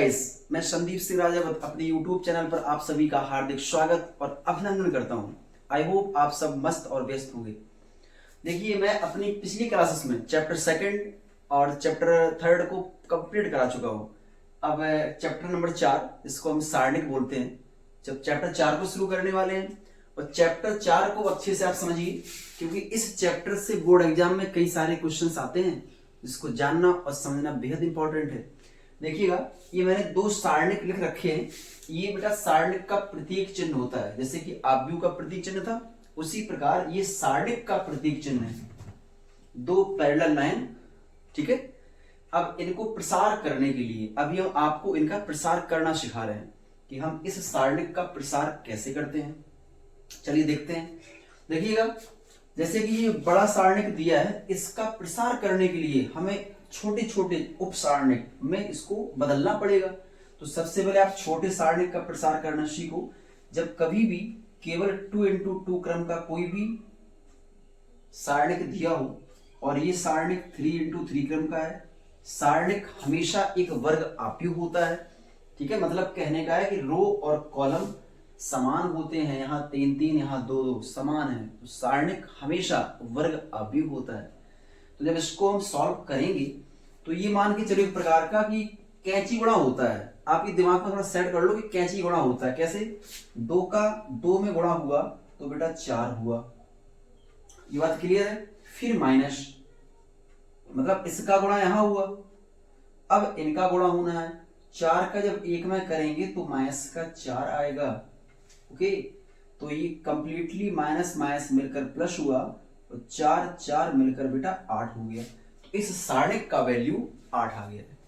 Guys, मैं संदीप सिंह राजावत अपने YouTube channel पर आप सभी का हार्दिक स्वागत और अभिनंदन करता हूं। आई होप आप सब मस्त और व्यस्त होंगे। देखिए, मैं अपनी पिछली क्लासेस में चैप्टर सेकंड और चैप्टर थर्ड को कंप्लीट करा चुका हूं। अब चैप्टर नंबर 4, इसको हम सारणिक बोलते हैं, जब चैप्टर 4 को शुरू करने वाले हैं। और चैप्टर 4 को अच्छे से आप समझिए, क्योंकि इस चैप्टर से बोर्ड एग्जाम में कई सारे क्वेश्चंस आते हैं, जिसको जानना और समझना बेहद इंपॉर्टेंट है। देखिएगा, ये मैंने 2 सारणिक लिख रखे हैं। ये बेटा सारणिक का प्रतीक चिन्ह होता है, जैसे कि आव्यूह का प्रतीक चिन्ह था, उसी प्रकार ये सारणिक का प्रतीक चिन्ह है। 2 पैरेलल लाइन, ठीक है। अब इनको प्रसार करने के लिए अभी हम आपको इनका प्रसार करना सिखा रहे हैं कि हम इस सारणिक का प्रसार कैसे करते हैं। चलिए देखते हैं। देखिएगा, जैसे कि ये बड़ा सारणिक दिया है, इसका प्रसार करने के लिए हमें छोटे छोटे उप सारणिक में इसको बदलना पड़ेगा। तो सबसे पहले आप छोटे सारणिक का प्रसार करना सीखो। जब कभी भी केवल 2x2 क्रम का कोई भी सारणिक दिया हो और ये सारणिक 3x3 क्रम का है, सारणिक हमेशा एक वर्ग आव्यूह होता है, ठीक है। मतलब कहने का है कि रो और कॉलम समान होते हैं, यहाँ 3 3 यहाँ 2 2 समान है, तो सारणिक हमेशा वर्ग आव्यूह होता है। तो जब इसको हम सॉल्व करेंगे तो ये मान के चलिए एक प्रकार का कि कैंची गुणा होता है। आपके दिमाग में थोड़ा सेट कर लो कि कैंची गुणा होता है कैसे। 2 का 2 में गुणा हुआ तो बेटा 4 हुआ, ये बात क्लियर है। फिर माइनस, मतलब इसका गुणा यहां हुआ, अब इनका गुणा होना है। 4 का जब 1 में करेंगे तो माइनस का 4 आएगा, ओके। तो ये कंप्लीटली माइनस माइनस मिलकर प्लस हुआ, तो 4 4 मिलकर बेटा 8 हो गया। तो इस सारणिक का वैल्यू 8 आ गया है।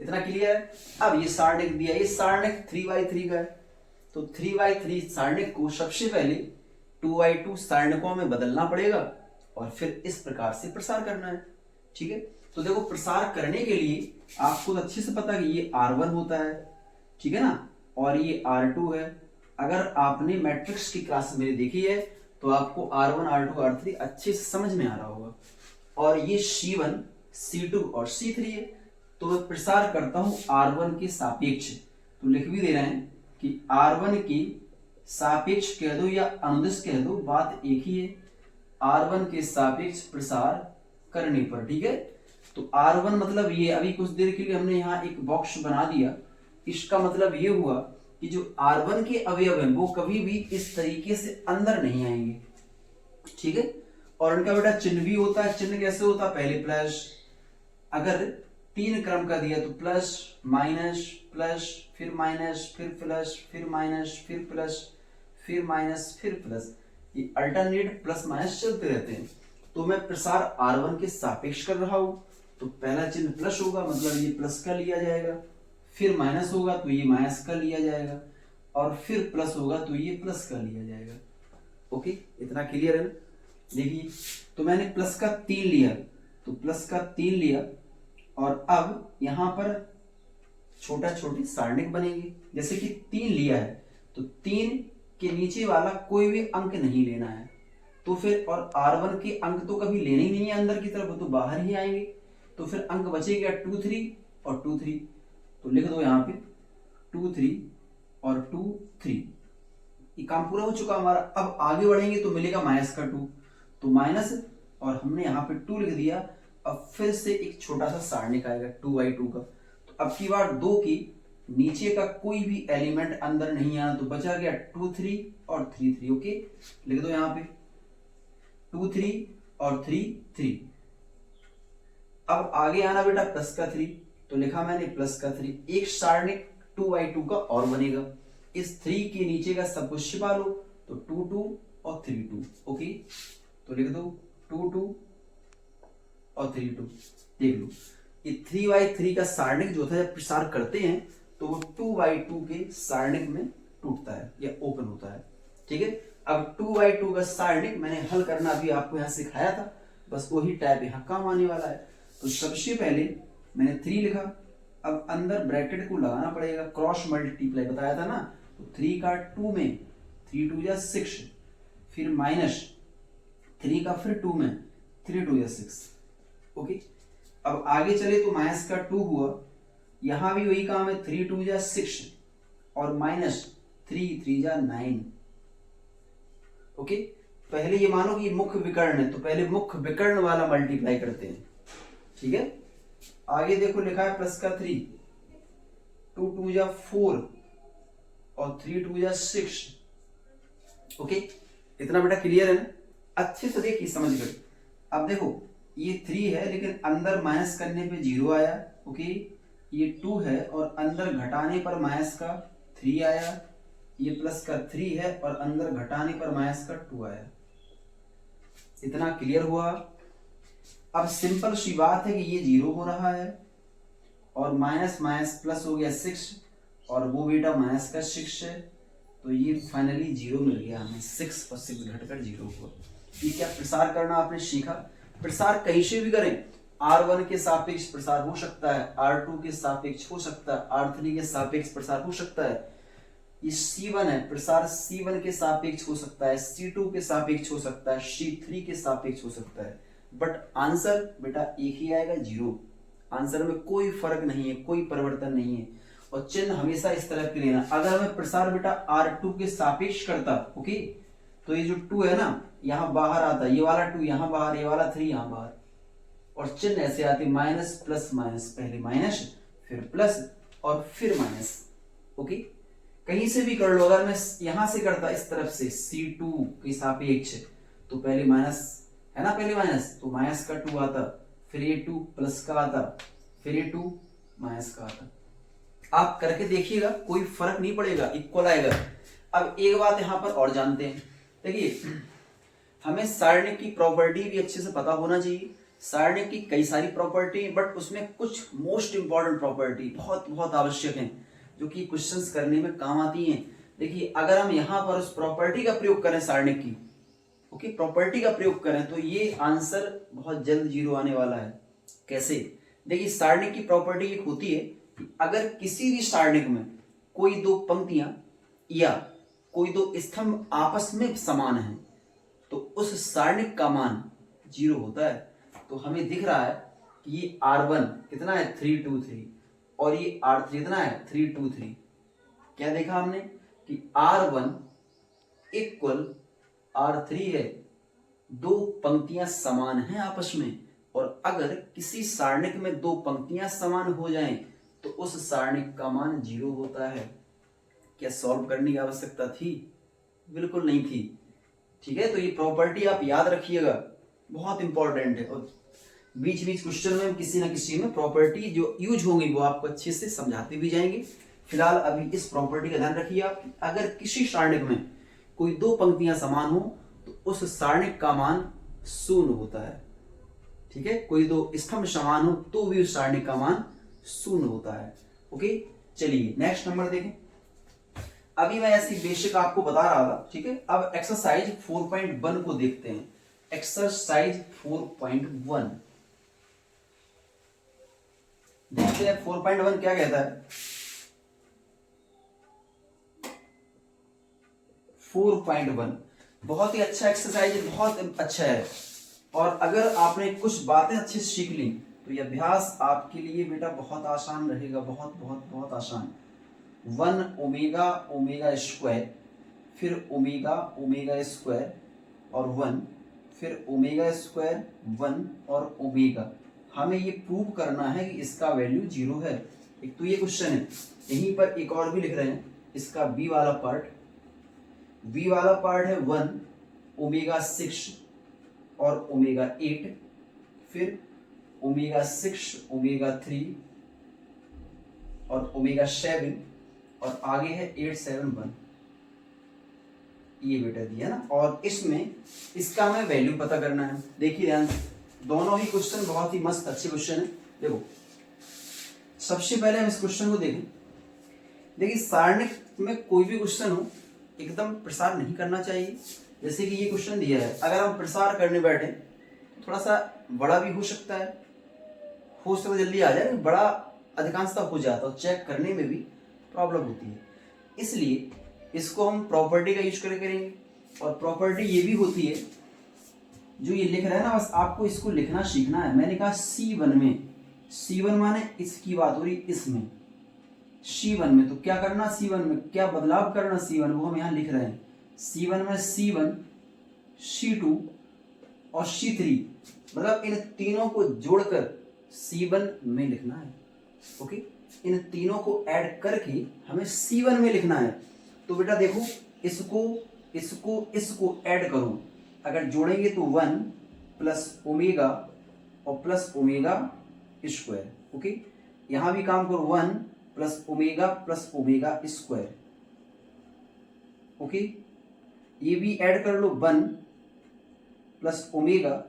इतना क्लियर है। अब ये सारणिक दिया, ये सारणिक 3x3 का है, तो 3x3 सारणिक को सबसे पहले 2x2 सारणिकों में बदलना पड़ेगा और फिर इस प्रकार से प्रसार करना है, ठीक है। तो देखो, प्रसार करने के लिए आपको अच्छे से पता है कि ये R1 होता है, ठीक है ना, और ये R2 है। अगर आपने मैट्रिक्स की क्लास मेरी देखी है तो आपको R1 R2 R3 अच्छे से समझ में आ रहा होगा। और ये C1 C2 और C3 है। तो मैं प्रसार करता हूं R1 के सापेक्ष, तो लिख भी दे रहे हैं कि R1 की सापेक्ष कह दो या अनुदिश कह दो, बात एक ही है। R1 के सापेक्ष प्रसार करने पर, ठीक है। तो R1 मतलब ये, अभी कुछ देर के लिए हमने यहाँ एक बॉक्स बना दिया, इसका मतलब ये हुआ कि जो R1 के अवयव हैं वो कभी भी इस तरीके से अंदर नहीं आएंगे, ठीक है। और इनका बेटा चिन्ह भी होता है। चिन्ह कैसे होता है, पहले प्लस, अगर 3 क्रम का दिया तो प्लस माइनस प्लस फिर माइनस फिर प्लस फिर माइनस फिर प्लस फिर माइनस फिर प्लस, ये अल्टरनेट प्लस माइनस चलते रहते हैं। तो मैं प्रसार R1 के सापेक्ष कर रहा हूं, तो पहला चिन्ह प्लस होगा, मतलब ये प्लस का लिया जाएगा, फिर माइनस होगा तो ये माइनस का लिया जाएगा, और फिर प्लस होगा तो ये प्लस का लिया जाएगा, ओके। इतना क्लियर है ना। देखिए, तो मैंने प्लस का 3 लिया, तो प्लस का 3 लिया, और अब यहां पर छोटा छोटे सारणिक बनेंगे। जैसे कि 3 लिया है तो 3 के नीचे वाला कोई भी अंक नहीं लेना है, तो फिर और R1 के अंक तो कभी लेने ही नहीं है अंदर की तरफ, वो तो बाहर ही आएंगे। तो फिर अंक बचेगा 2 3 और 2 3, तो लिख दो यहाँ पे 2 3 और 2 3। ये काम पूरा हो चुका हमारा। अब आगे बढ़ेंगे तो मिलेगा माइनस का 2, तो माइनस, और हमने यहाँ पे 2 लिख दिया। अब फिर से एक छोटा सा सारणिक आएगा 2x2 का। तो अब की बार 2 की नीचे का कोई भी एलिमेंट अंदर नहीं आना, तो बचा गया 2 3 और 3 3, ओके। लिख दो यहाँ पे 2 3 और 3 3। अब आगे आना बेटा प्लस का 3, तो लिखा मैंने प्लस का 3। एक सारणिक 2x2 का और बनेगा। इस 3 के नीचे का सब कुछ छिपा लो, तो 2 2 और 3 2, ओके। तो लिख दो 2 2 और 3 2। देख लो, ये 3x3 का सारणिक जो था, जब प्रसार करते हैं तो वो 2x2 के सारणिक में टूटता है या ओपन होता है, ठीक है। अब 2x2 का सारणिक मैंने हल करना भी आपको यहाँ सिखाया था, बस वही टाइप यहाँ काम आने वाला है। तो सबसे पहले मैंने 3 लिखा, अब अंदर ब्रैकेट को लगाना पड़ेगा, क्रॉस मल्टीप्लाई बताया था ना। तो 3 का 2 में 3 2 या 6, फिर माइनस 3 का फिर 2 में 3 2 या 6, ओके। अब आगे चले तो माइनस का 2 हुआ, यहां भी वही काम है, 3 2 जा 6 और माइनस 3 3 जा 9। ओके, पहले ये मानो कि मुख्य विकर्ण है, तो पहले मुख्य विकर्ण वाला मल्टीप्लाई करते हैं। ठीक है, आगे देखो लिखा है प्लस का 3, 2 2 जा 4 और 3 2 जा 6। ओके, इतना बेटा क्लियर है ना? अच्छे से देखिए समझ गए। अब देखो ये 3 है लेकिन अंदर माइनस करने पे 0 आया। ओके, ये 2 है और अंदर घटाने पर माइनस का 3 आया। ये प्लस का 3 है और अंदर घटाने पर माइनस का 2 आया। इतना क्लियर हुआ? अब सिंपल सी बात है कि ये 0 हो रहा है और माइनस माइनस प्लस हो गया 6 और वो बेटा माइनस का 6 है, तो ये फाइनली 0 मिल गया हमें। 6 और 6 घटकर 0 हुआ। ये क्या प्रसार करना आपने सीखा? प्रसार कहीं से भी करें, R1 के सापेक्ष प्रसार हो सकता है, R2 के सापेक्ष हो सकता है, R3 के सापेक्ष प्रसार हो सकता है। ये C1 है, प्रसार C1 के सापेक्ष हो सकता है, C2 के सापेक्ष हो सकता है, C3 के सापेक्ष हो सकता है, बट आंसर बेटा एक ही आएगा, 0। आंसर में कोई फर्क नहीं है, कोई परिवर्तन नहीं है। और चिन्ह हमेशा इस तरह के लेना। अगर मैं प्रसार बेटा R2 के सापेक्ष करता, ओके, तो ये जो 2 है ना यहां बाहर आता, ये वाला 2 यहां बाहर, ये वाला 3 यहां बाहर, और चिन्ह ऐसे आते माइनस प्लस माइनस, पहले माइनस फिर प्लस और फिर माइनस। ओके, कहीं से भी कर लो। अगर मैं यहां से करता इस तरफ से C2 के सापेक्ष, तो पहले माइनस है ना, पहले माइनस, तो माइनस का 2 आता, फिर ये 2 प्लस का आता, फिर ये 2 माइनस का आता। आप करके देखिएगा, कोई फर्क नहीं पड़ेगा, इक्वल आएगा। अब एक बात यहां पर और जानते हैं, देखिए हमें सारणिक की प्रॉपर्टी भी अच्छे से पता होना चाहिए। सारणिक की कई सारी प्रॉपर्टी, बट उसमें कुछ मोस्ट इंपॉर्टेंट प्रॉपर्टी बहुत बहुत आवश्यक हैं, जो कि क्वेश्चंस करने में काम आती हैं। देखिए अगर हम यहाँ पर उस प्रॉपर्टी का प्रयोग करें सारणिक की, ओके, प्रॉपर्टी का प्रयोग करें, तो ये आंसर बहुत जल्द 0 आने वाला है। कैसे? देखिए सारणिक की प्रॉपर्टी एक होती है कि अगर किसी भी सारणिक में कोई दो पंक्तियां या कोई दो स्तंभ आपस में समान हैं, तो उस सारणिक का मान 0 होता है। तो हमें दिख रहा है कि ये R1 कितना है, 3 2 3, और ये R3 कितना है, 3 2 3। क्या देखा हमने कि R1 इक्वल R3 है, दो पंक्तियां समान हैं आपस में। और अगर किसी सारणिक में दो पंक्तियां समान हो जाएं, तो उस सारणिक का मान 0 होता है। क्या सॉल्व करने की आवश्यकता थी? बिल्कुल नहीं थी। ठीक है, तो ये प्रॉपर्टी आप याद रखिएगा, बहुत इंपॉर्टेंट है। और बीच बीच क्वेश्चन में किसी ना किसी में प्रॉपर्टी जो यूज होंगी वो आपको अच्छे से समझाते भी जाएंगे। फिलहाल अभी इस प्रॉपर्टी का ध्यान रखिए आप, अगर किसी सारणिक में कोई दो पंक्तियां समान हो, तो उस सारणिक का मान 0 होता है। ठीक है, कोई दो स्तंभ समान हो तो भी उस सारणिक का मान 0 होता है। ओके, चलिए नेक्स्ट नंबर देखें। अभी मैं ऐसी बेसिक आपको बता रहा था, ठीक है। अब एक्सरसाइज 4.1 को देखते हैं। एक्सरसाइज 4.1 देखते हैं। 4.1 क्या कहता है? 4.1 बहुत ही अच्छा एक्सरसाइज है, बहुत अच्छा है। और अगर आपने कुछ बातें अच्छे से सीख ली, तो यह अभ्यास आपके लिए बेटा बहुत आसान रहेगा, बहुत बहुत बहुत आसान। 1 ओमेगा ओमेगा स्क्वायर, फिर ओमेगा ओमेगा स्क्वायर और 1, फिर ओमेगा स्क्वायर 1 और ओमेगा। हमें ये प्रूव करना है कि इसका वैल्यू 0 है। एक तो ये क्वेश्चन है। यहीं पर एक और भी लिख रहे हैं, इसका बी वाला पार्ट। बी वाला पार्ट है 1 ओमेगा 6 और ओमेगा 8, फिर ओमेगा 6 ओमेगा 3 और ओमेगा 7, और आगे है 8 7 1। ये बेटा दिया ना, और इसमें इसका हमें वैल्यू पता करना है। देखिए ध्यान से, दोनों ही क्वेश्चन बहुत ही मस्त अच्छे क्वेश्चन है। देखो सबसे पहले हम इस क्वेश्चन को देखें। देखिए सारणिक में कोई भी क्वेश्चन हो, एकदम प्रसार नहीं करना चाहिए। जैसे कि ये क्वेश्चन दिया है, अगर हम प्रसार करने बैठे तो थोड़ा सा बड़ा भी हो सकता है, हो सकता जल्दी आ जाए, बड़ा अधिकांशतः हो जाता है, चेक करने में भी प्रॉब्लम होती है। इसलिए इसको हम प्रॉपर्टी का यूज करेंगे। और प्रॉपर्टी ये भी होती है, जो ये लिख रहा है ना, बस आपको इसको लिखना सीखना है। मैंने कहा C1 में C1 माने इसकी बात हो रही इसमें, C1 में। तो क्या करना C1 में, क्या बदलाव करना C1, वो हम यहाँ लिख रहे हैं। C1 में C1, C2 और C3, मतलब इन तीनों को जोड़कर C1 में लिखना है। ओके, इन तीनों को ऐड करके हमें C1 में लिखना है। तो बेटा देखो, इसको ऐड करो, अगर जोड़ेंगे तो 1 प्लस ओमेगा और प्लस ओमेगा स्क्वायर। ओके, यहां भी काम करो, 1 प्लस ओमेगा स्क्वायर। ओके, ये भी ऐड कर लो, 1 प्लस ओमेगा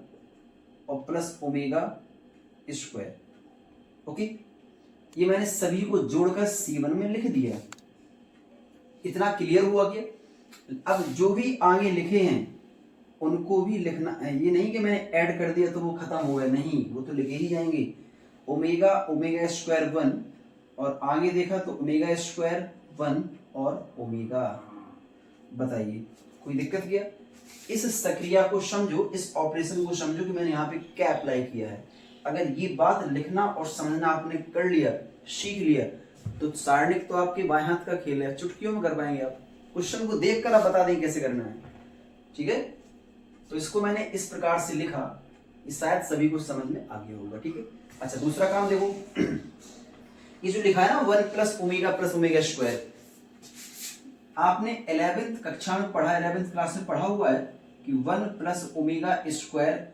और प्लस ओमेगा स्क्वायर। ओके, ये मैंने सभी को जोड़कर C1 में लिख दिया। इतना क्लियर हुआ क्या? अब जो भी आगे लिखे हैं उनको भी लिखना है, ये नहीं कि मैंने ऐड कर दिया तो वो खत्म हो गया, नहीं, वो तो लिखे ही जाएंगे। ओमेगा स्क्वायर 1 और आगे देखा तो ओमेगा स्क्वायर 1 और ओमेगा। बताइए कोई दिक्कत क्या? इस प्रक्रिया को समझो, इस ऑपरेशन को समझो कि मैंने यहाँ पे क्या अप्लाई किया है। अगर ये बात लिखना और समझना आपने कर लिया, सीख लिया, तो सारणिक तो आपके बाएं हाथ का खेल है, चुटकियों में कर पाएंगे आप। क्वेश्चन को देखकर आप बता दें कैसे करना है, ठीक है। तो इसको मैंने इस प्रकार से लिखा, इस शायद सभी को समझ में आ गया होगा, ठीक है। अच्छा, दूसरा काम देखो, ये जो लिखा है ना 1 प्लस ओमेगा स्क्वायर, आपने 11th कक्षा में पढ़ा, 11th क्लास में पढ़ा हुआ है कि 1 plus omega square,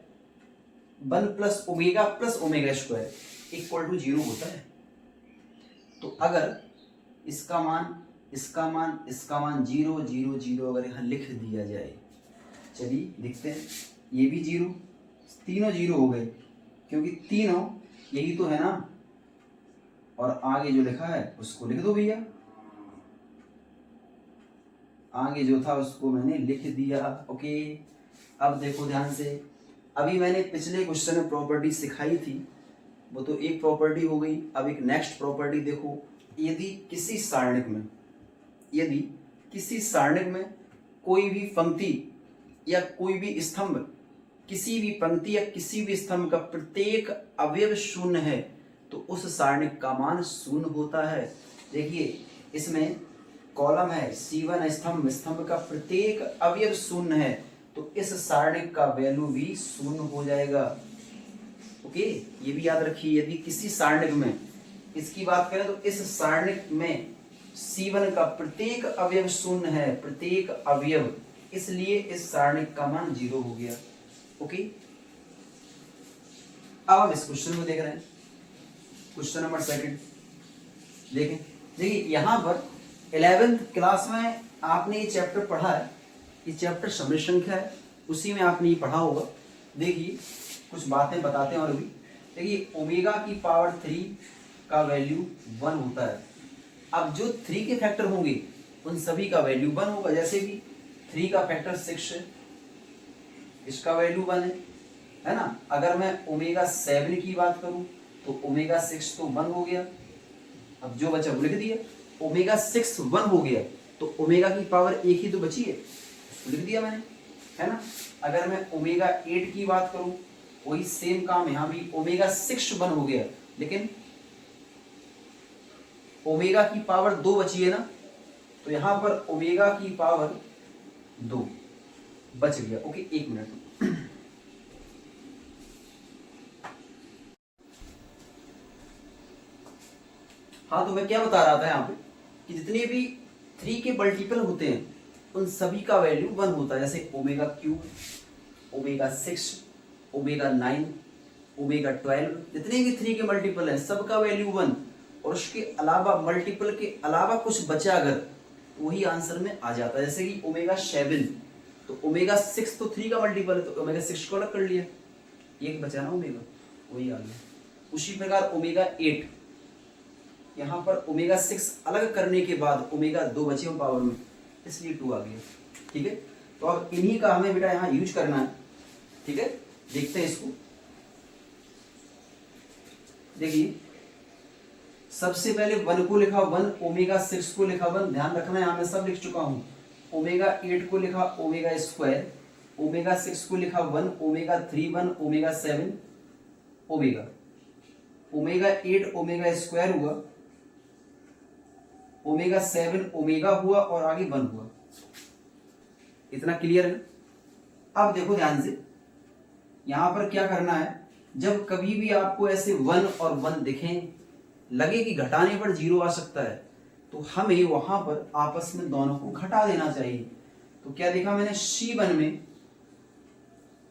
1 plus omega square equal to 0 होता है। तो अगर इसका मान 0 0 0 अगर यहाँ लिख दिया जाए, चलिए देखते हैं, ये भी 0, तीनों 0 हो गए, क्योंकि तीनों यही तो है ना। और आगे जो लिखा है उसको लिख दो भैया, आगे जो था उसको मैंने लिख दिया। ओके, अब देखो ध्यान से, अभी मैंने पिछले क्वेश्चन में प्रॉपर्टी सिखाई थी, वो तो एक प्रॉपर्टी हो गई। अब एक नेक्स्ट प्रॉपर्टी देखो, यदि किसी सारणिक में कोई भी पंक्ति या कोई भी स्तंभ, किसी भी पंक्ति या किसी भी स्तंभ का प्रत्येक अवयव शून्य है, तो उस सारणिक का मान शून्य होता है। देखिए, इसमें कॉलम है C1, स्तंभ का प्रत्येक अवयव शून्य है, तो इस सारणिक का वैल्यू भी शून्य हो जाएगा। ओके, ये भी याद रखिए, यदि किसी सारणिक में, इसकी बात करें तो इस सारणिक में C1 का प्रत्येक अवयव शून्य है, प्रत्येक अवयव, इसलिए इस सारणिक का मान 0 हो गया। ओके, अब हम इस क्वेश्चन को देख रहे हैं, क्वेश्चन नंबर 2 देखें। देखिए यहां पर 11th क्लास में आपने ये चैप्टर पढ़ा है, ये चैप्टर समृद्ध संख्या है, उसी में आपने ये पढ़ा होगा। देखिए कुछ बातें बताते हैं और भी। देखिए ओमेगा की पावर 3 का वैल्यू 1 होता है। अब जो 3 के फैक्टर होंगे उन सभी का वैल्यू 1 होगा। जैसे कि 3 का फैक्टर 6 है, इसका वैल्यू 1 है ना। अगर मैं ओमेगा 7 की बात करूं तो ओमेगा 6 तो 1 हो गया। अब जो बचा वो लिख दिया, ओमेगा 6 1 हो गया, तो ओमेगा की पावर 1 ही तो बची है, उसको लिख दिया मैंने, है ना। अगर मैं ओमेगा 8 की बात करूं, वही सेम काम यहाँ भी, ओमेगा 6 1 हो गया, लेकिन ओमेगा की पावर 2 बची है ना, तो यहां पर ओमेगा की पावर 2 बच गया। Okay, 1 minute. हाँ, तो मैं क्या बता रहा था यहाँ पे कि जितने भी 3 के मल्टीपल होते हैं उन सभी का वैल्यू 1 होता है। जैसे omega cube, omega 6, omega 9, omega 12, जितने भी 3 के मल्टीपल हैं सबका वैल्यू 1। और उसके अलावा मल्टीपल के अलावा कुछ बचा अगर, तो वही आंसर में आ जाता है। जैसे कि ओमेगा 7, तो ओमेगा 6 तो 3 का मल्टीपल है, तो ओमेगा 6 को अलग कर लिया, एक बचा ना ओमेगा, वही आ गया। उसी प्रकार ओमेगा 8, यहाँ पर ओमेगा 6 अलग करने के बाद ओमेगा 2 बचे हो पावर में, इसलिए 2 आ गया। ठीक है, तो अब इन्हीं का हमें बेटा यहाँ यूज करना है। ठीक है, देखते हैं इसको। देखिए सबसे पहले 1 को लिखा 1, ओमेगा 6 को लिखा 1, ध्यान रखना यहाँ मैं सब लिख चुका हूँ। ओमेगा 8 को लिखा ओमेगा स्क्वायर, ओमेगा 6 को लिखा 1, omega 3 1, omega 7 omega. Omega 8 omega square हुआ, ओमेगा 7 ओमेगा हुआ और आगे 1 हुआ। इतना क्लियर है? अब देखो ध्यान से, यहां पर क्या करना है, जब कभी भी आपको ऐसे 1 और 1 दिखें, लगे कि घटाने पर 0 आ सकता है, तो हमें वहां पर आपस में दोनों को घटा देना चाहिए। तो क्या देखा मैंने, C1 में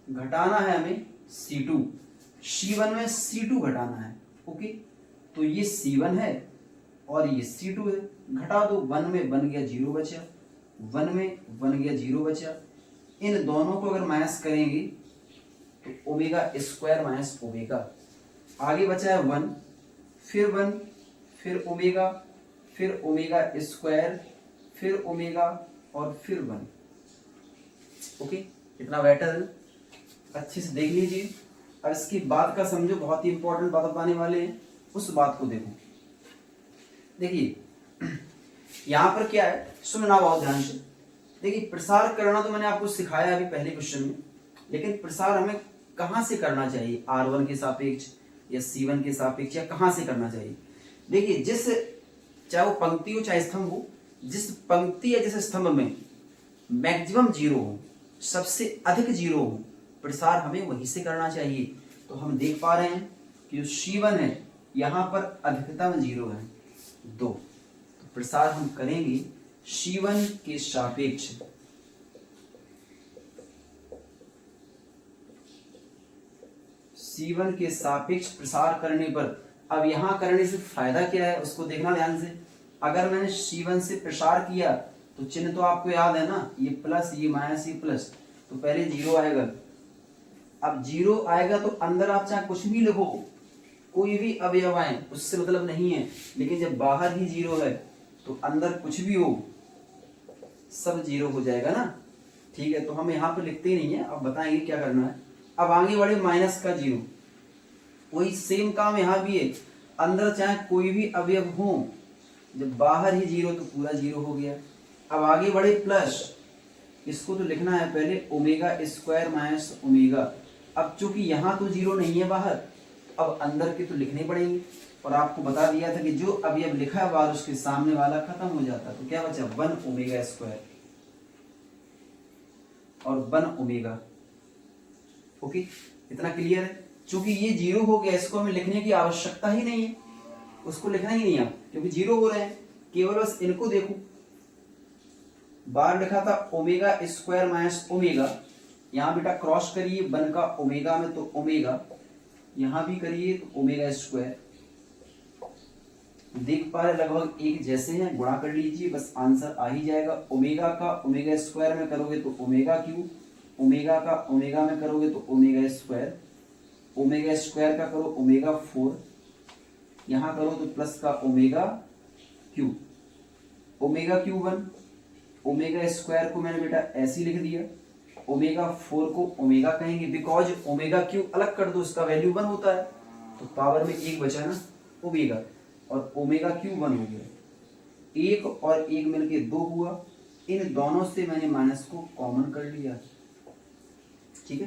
घटाना है हमें C2, C1 में C2 घटाना है। ओके, तो ये C1 है और ये C2 है, घटा दो, 1 में 1 गया 0 बचा, 1 में 1 गया 0 बचा। इन दोनों को अगर माइनस करेंगे तो ओमेगा स्क्वायर माइनस ओमेगा, आगे बचा है 1, फिर 1, फिर ओमेगा, फिर ओमेगा स्क्वायर, फिर ओमेगा और फिर 1। ओके, इतना बेटर है, अच्छे से देख लीजिए। अब इसकी बात का समझो, बहुत ही इंपॉर्टेंट बात बताने वाले हैं, उस बात को देखो। देखिए यहां पर क्या है, सुनना बहुत ध्यान से। देखिए प्रसार करना तो मैंने आपको सिखाया अभी पहले क्वेश्चन में, लेकिन प्रसार हमें कहां से करना चाहिए, R1 के सापेक्ष या C1 के सापेक्ष, या कहां से करना चाहिए। देखिए जिस, चाहे वो पंक्ति हो चाहे स्तंभ हो, जिस पंक्ति या जिस स्तंभ में मैक्सिमम 0 हो, सबसे अधिक 0 हो, प्रसार हमें वहीं से करना चाहिए। तो हम देख पा रहे हैं कि जो C1 है यहां पर अधिकतम 0 है 2, तो प्रसार हम करेंगे C1 के सापेक्ष, C1 के सापेक्ष प्रसार करने पर। अब यहां करने से फायदा क्या है उसको देखना ध्यान से। अगर मैंने C1 से प्रसार किया तो चिन्ह तो आपको याद है ना, ये प्लस ये माइनस ये प्लस, तो पहले 0 आएगा। अब 0 आएगा तो अंदर आप चाहे कुछ भी लिखो, कोई भी अवयव आए उससे मतलब नहीं है, लेकिन जब बाहर ही 0 है तो अंदर कुछ भी हो सब 0 हो जाएगा ना। ठीक है, तो हम यहाँ पे लिखते ही नहीं है, अब बताएंगे क्या करना है। अब आगे बढ़े माइनस का 0, वही सेम काम यहाँ भी है, अंदर चाहे कोई भी अवयव हो, जब बाहर ही 0 तो पूरा 0 हो गया। अब आगे बढ़े प्लस, इसको तो लिखना है पहले ओमेगा स्क्वायर माइनस ओमेगा। अब चूंकि यहाँ तो 0 नहीं है बाहर, अब अंदर के तो लिखने पड़ेंगे, और आपको बता दिया था कि जो अवयव लिखा है बाहर उसके सामने वाला खत्म हो जाता, तो क्या बचा 1 ओमेगा स्क्वायर और 1 ओमेगा। ओके, इतना क्लियर है। चूंकि ये 0 हो गया, इसको हमें लिखने की आवश्यकता ही नहीं है, उसको लिखना ही नहीं है क्योंकि 0 हो रहे हैं, केवल बस इनको देखो। बाहर लिखा था ओमेगा स्क्वायर माइनस ओमेगा, यहाँ बेटा क्रॉस करिए 1 का ओमेगा में तो ओमेगा, यहाँ भी करिए तो ओमेगा स्क्वायर। देख पा रहे लगभग एक जैसे हैं, गुणा कर लीजिए बस आंसर आ ही जाएगा। ओमेगा का ओमेगा स्क्वायर में करोगे तो ओमेगा क्यू, ओमेगा का ओमेगा में करोगे तो ओमेगा स्क्वायर, ओमेगा स्क्वायर का करो ओमेगा 4, यहाँ करो तो प्लस का omega cube, omega cube 1, omega square को मैंने बेटा ऐसे लिख दिया, ओमेगा 4 को ओमेगा कहेंगे बिकॉज ओमेगा क्यू अलग कर दो इसका वैल्यू 1 होता है, तो पावर में 1 बचा ना ओमेगा, और ओमेगा क्यू 1 हो गया, 1 और 1 मिलके 2 हुआ। इन दोनों से मैंने माइनस को कॉमन कर लिया। ठीक है,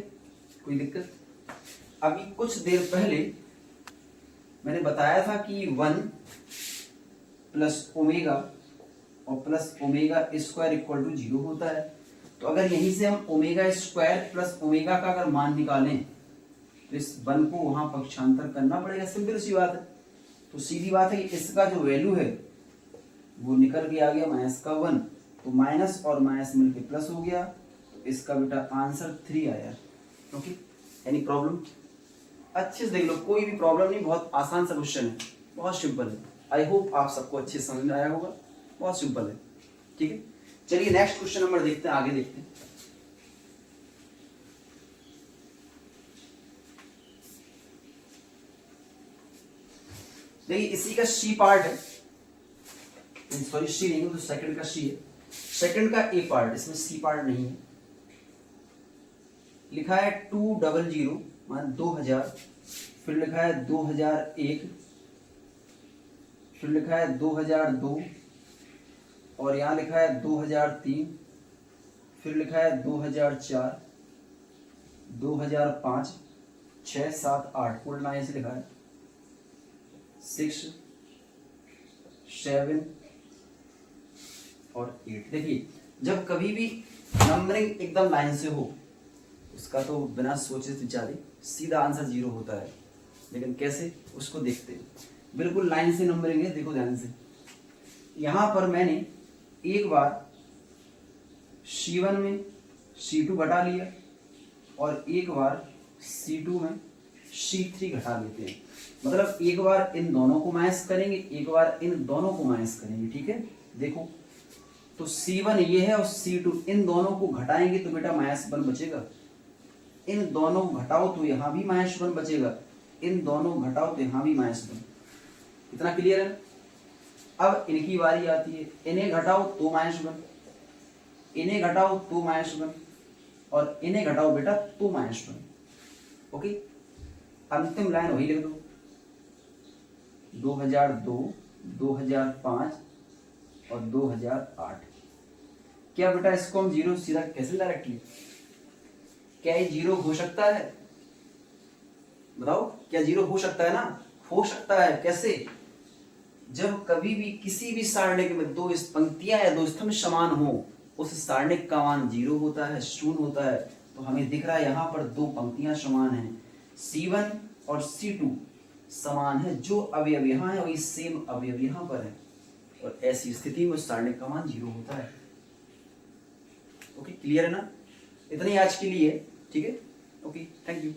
कोई दिक्कत? अभी कुछ देर पहले मैंने बताया था कि 1 प्लस ओमेगा और plus omega square equal to 0 होता है। तो अगर यहीं से हम ओमेगा स्क्वायर प्लस ओमेगा का अगर मान निकालें तो इस 1 को वहां पक्षांतर करना पड़ेगा, सिंपल सी बात है। तो सीधी बात है कि इसका जो वैल्यू है वो निकल के आ गया माइनस का 1, तो माइनस और माइनस मिलके प्लस हो गया, तो इसका बेटा आंसर 3 आया। Okay, any problem? अच्छे से देख लो, कोई भी प्रॉब्लम नहीं, बहुत आसान सा क्वेश्चन है, बहुत सिंपल है। आई होप आप सबको अच्छे से समझ में आया होगा, बहुत सिंपल है। ठीक है, चलिए नेक्स्ट क्वेश्चन नंबर देखते हैं, आगे देखते हैं। देखिए इसी का सी पार्ट है, सॉरी सी नहीं तो सेकंड का सी है, सेकंड का ए पार्ट, इसमें सी पार्ट नहीं है। लिखा है 200 मान 2000, फिर लिखा है 2001, फिर लिखा है 2002, और यहाँ लिखा है 2003, फिर लिखा है 2004, 2005, 6, 7, 8 उल्टा ऐसे लिखा है। 6, 7 और 8। देखिए जब कभी भी नंबरिंग एकदम लाइन से हो उसका तो बिना सोचे विचारे सीधा आंसर 0 होता है, लेकिन कैसे उसको देखते हैं। बिल्कुल लाइन से नंबरिंग है, देखो ध्यान से। यहां पर मैंने एक बार C1 में C2 घटा लिया और एक बार C2 में C3 घटा लेते हैं। मतलब एक बार इन दोनों को माइनस करेंगे, एक बार इन दोनों को माइनस करेंगे, ठीक है। देखो तो C1 ये है और C2, इन दोनों को घटाएंगे तो बेटा -1 बचेगा। इन दोनों को घटाओ तो यहाँ भी -1 बचेगा, इन दोनों को घटाओ तो यहाँ भी -1। इतना क्लियर है। अब इनकी बारी आती है, इन्हें घटाओ तो -1, इन्हें घटाओ तो -1 और इन्हें घटाओ बेटा तो -1। ओके, अंतिम लाइन वही लिख दो, 2002, 2005 और 2008। क्या बेटा इसको हम 0 सीधा कैसे डायरेक्टली, क्या ये 0 हो सकता है? बताओ, क्या 0 हो सकता है? ना हो सकता है। कैसे? जब कभी भी किसी भी सारणिक में दो पंक्तियां या दो स्तंभ समान हो, उस सारणिक का मान 0 होता है, 0 होता है। तो हमें दिख रहा है यहाँ पर दो पंक्तियां समान हैं, C1 और C2 समान है, जो अवयव यहाँ है वही सेम अवयव यहाँ पर है, और ऐसी स्थिति में सारणिक का मान 0 होता है। ओके, क्लियर है ना? इतनी आज के लिए, ठीक है। Okay, thank you.